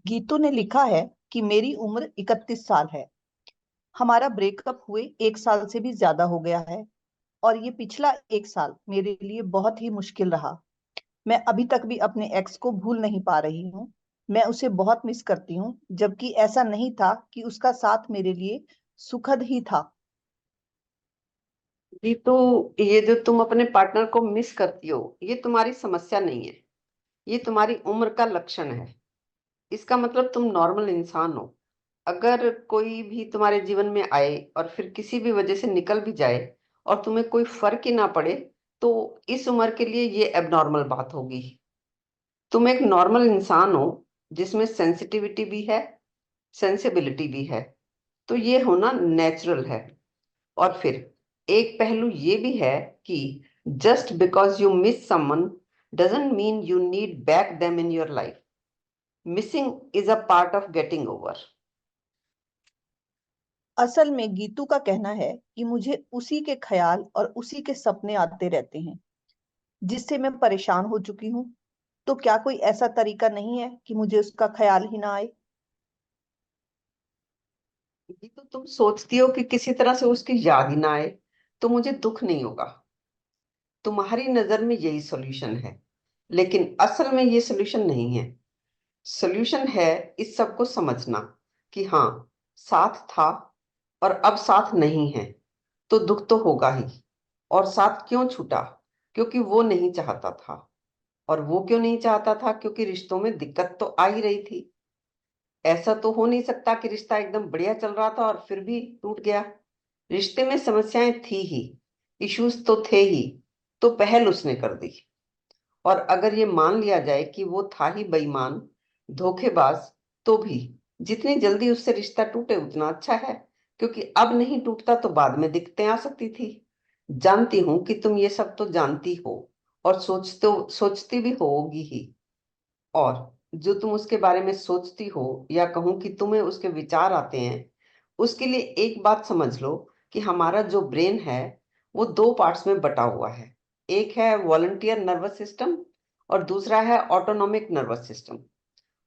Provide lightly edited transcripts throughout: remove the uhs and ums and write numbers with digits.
गीतू ने लिखा है कि मेरी उम्र 31 साल है। हमारा ब्रेकअप हुए 1 साल से भी ज्यादा हो गया है। और ये पिछला 1 साल मेरे लिए बहुत ही मुश्किल रहा। मैं अभी तक भी अपने एक्स को भूल नहीं पा रही हूँ। मैं उसे बहुत मिस करती हूँ, जबकि ऐसा नहीं था कि उसका साथ मेरे लिए सुखद ही था। जी, तो ये जो तुम अपने पार्टनर को मिस करती हो, ये तुम्हारी समस्या नहीं है। ये तुम्हारी उम्र का लक्षण है। इसका मतलब तुम नॉर्मल इंसान हो। अगर कोई भी तुम्हारे जीवन में आए और फिर किसी भी वजह से निकल भी जाए और तुम्हें कोई फर्क ही ना पड़े, तो इस उम्र के लिए ये एबनॉर्मल बात होगी। तुम एक नॉर्मल इंसान हो जिसमें सेंसिटिविटी भी है, सेंसिबिलिटी भी है। तो ये होना नेचुरल है। और फिर एक पहलू ये भी है कि just because you miss someone doesn't mean you need back them in your life. Missing is a part of getting over. असल में गीतू का कहना है कि मुझे उसी के ख्याल और उसी के सपने आते रहते हैं, जिससे मैं परेशान हो चुकी हूँ। तो क्या कोई ऐसा तरीका नहीं है कि मुझे उसका ख्याल ही ना आए? ये तो तुम सोचती हो कि किसी तरह से उसकी याद ही ना आए तो मुझे दुख नहीं होगा। तुम्हारी नजर में यही सॉल्यूशन है, लेकिन असल में ये सॉल्यूशन नहीं है। सॉल्यूशन है इस सब को समझना कि हाँ, साथ था और अब साथ नहीं है, तो दुख तो होगा ही। और साथ क्यों छूटा? क्योंकि वो नहीं चाहता था। और वो क्यों नहीं चाहता था? क्योंकि रिश्तों में दिक्कत तो आ ही रही थी। ऐसा तो हो नहीं सकता कि रिश्ता एकदम बढ़िया चल रहा था और फिर भी टूट गया। रिश्ते में समस्याएं थी ही, इश्यूज तो थे ही। तो पहल उसने कर दी। और अगर ये मान लिया जाए कि वो था ही बेईमान, धोखेबाज, तो भी जितनी जल्दी उससे रिश्ता टूटे उतना अच्छा है। क्योंकि अब नहीं टूटता तो बाद में दिक्कतें आ सकती थी। जानती हूं कि तुम ये सब तो जानती हो और सोचती भी होगी ही। और जो तुम उसके बारे में सोचती हो, या कहूं कि तुम्हें उसके विचार आते हैं, उसके लिए एक बात समझ लो कि हमारा जो ब्रेन है वो दो पार्ट्स में बटा हुआ है। एक है वॉलंटियर नर्वस सिस्टम और दूसरा है ऑटोनॉमिक नर्वस सिस्टम।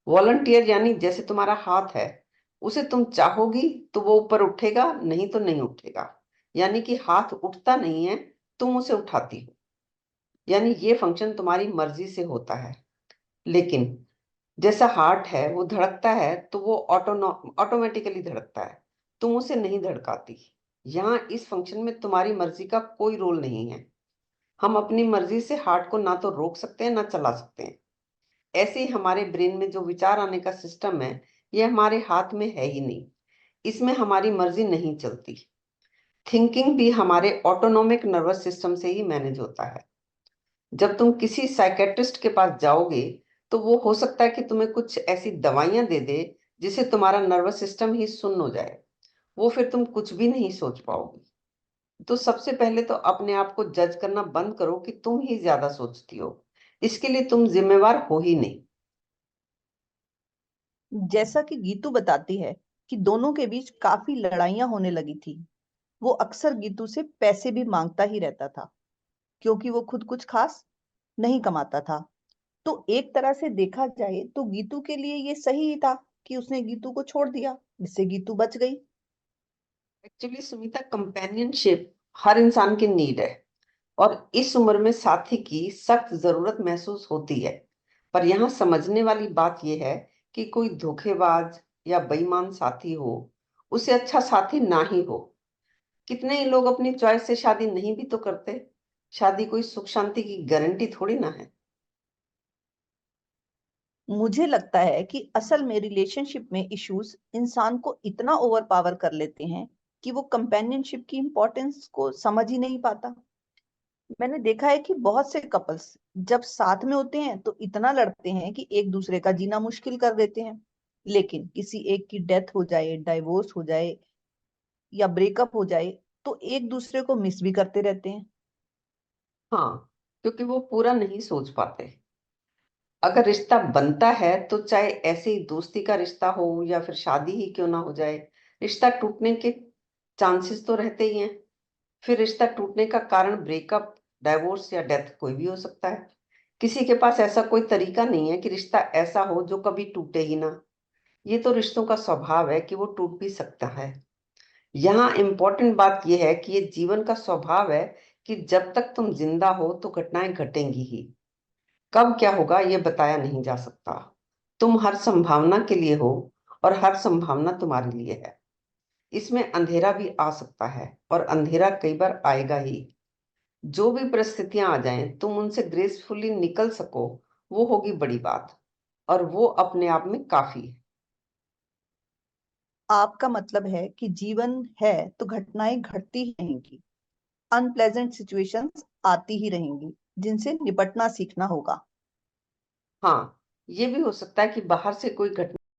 वॉलंटियर यानी जैसे तुम्हारा हाथ है, उसे तुम चाहोगी तो वो ऊपर उठेगा, नहीं तो नहीं उठेगा। यानी कि हाथ उठता नहीं है, तुम उसे उठाती हो। यानी ये फंक्शन तुम्हारी मर्जी से होता है। लेकिन जैसा हार्ट है वो धड़कता है तो वो ऑटोमेटिकली धड़कता है। तुम उसे नहीं धड़काती। यहाँ इस फंक्शन में तुम्हारी मर्जी का कोई रोल नहीं है। हम अपनी मर्जी से हार्ट को ना तो रोक सकते हैं ना चला सकते हैं। ऐसे ही हमारे ब्रेन में जो विचार आने का सिस्टम है, ये हमारे हाथ में है ही नहीं। इसमें हमारी मर्जी नहीं चलती। थिंकिंग भी हमारे ऑटोनॉमिक नर्वस सिस्टम से ही मैनेज होता है। जब तुम किसी साइकेट्रिस्ट के पास जाओगे, तो वो हो सकता है कि तुम्हें कुछ ऐसी दवाइयां दे दे जिससे तुम्हारा नर्वस सिस्टम ही सुन्न हो जाए। वो फिर तुम कुछ भी नहीं सोच पाओगी। तो सबसे पहले तो अपने आप को जज करना बंद करो कि तुम ही ज्यादा सोचती हो। इसके लिए तुम जिम्मेवार हो ही नहीं। जैसा कि गीतू बताती है कि दोनों के बीच काफी लड़ाइयां होने लगी थी। वो अक्सर गीतू से पैसे भी मांगता ही रहता था, क्योंकि वो खुद कुछ खास नहीं कमाता था। तो एक तरह से देखा जाए तो गीतू के लिए ये सही ही था कि उसने गीतू को छोड़ दिया, जिससे गीतू बच गई। एक्चुअली सुमिता, कंपेनियनशिप हर इंसान की नीड है। और इस उम्र में साथी की सख्त जरूरत महसूस होती है। पर यहाँ समझने वाली बात यह है कि कोई धोखेबाज या बेईमान साथी हो, उसे अच्छा साथी ना ही हो। कितने ही लोग अपनी चॉइस से शादी नहीं भी तो करते। शादी कोई सुख शांति की गारंटी थोड़ी ना है। मुझे लगता है कि असल में रिलेशनशिप में इश्यूज इंसान को इतना ओवर पावर कर लेते हैं कि वो कंपेनियनशिप की इंपॉर्टेंस को समझ ही नहीं पाता। मैंने देखा है कि बहुत से कपल्स जब साथ में होते हैं तो इतना लड़ते हैं कि एक दूसरे का जीना मुश्किल कर देते हैं। लेकिन किसी एक की डेथ हो जाए, डाइवोर्स हो जाए या ब्रेकअप हो जाए, तो एक दूसरे को मिस भी करते रहते हैं। हाँ, क्योंकि वो पूरा नहीं सोच पाते। अगर रिश्ता बनता है तो चाहे ऐसे ही दोस्ती का रिश्ता हो या फिर शादी ही क्यों ना हो जाए, रिश्ता टूटने के चांसेस तो रहते ही हैं। फिर रिश्ता टूटने का कारण ब्रेकअप, डाइवोर्स या डेथ कोई भी हो सकता है। किसी के पास ऐसा कोई तरीका नहीं है कि रिश्ता ऐसा हो जो कभी टूटे ही ना। ये तो रिश्तों का स्वभाव है कि वो टूट भी सकता है। यहाँ इम्पोर्टेंट बात यह है कि ये जीवन का स्वभाव है कि जब तक तुम जिंदा हो तो घटनाएं घटेंगी ही। कब क्या होगा ये बताया नहीं जा सकता। तुम हर संभावना के लिए हो और हर संभावना तुम्हारे लिए है। इसमें अंधेरा भी आ सकता है और अंधेरा कई बार आएगा ही। जो भी परिस्थितियां आ जाएं तुम उनसे ग्रेसफुली निकल सको, वो होगी बड़ी बात, और वो अपने आप में काफी है। आपका मतलब है कि जीवन है तो घटनाएं घटती ही रहेंगी, अनप्लेजेंट सिचुएशंस आती ही रहेंगी, जिनसे निपटना सीखना होगा। हाँ, ये भी हो सकता है कि बाहर से कोई घटना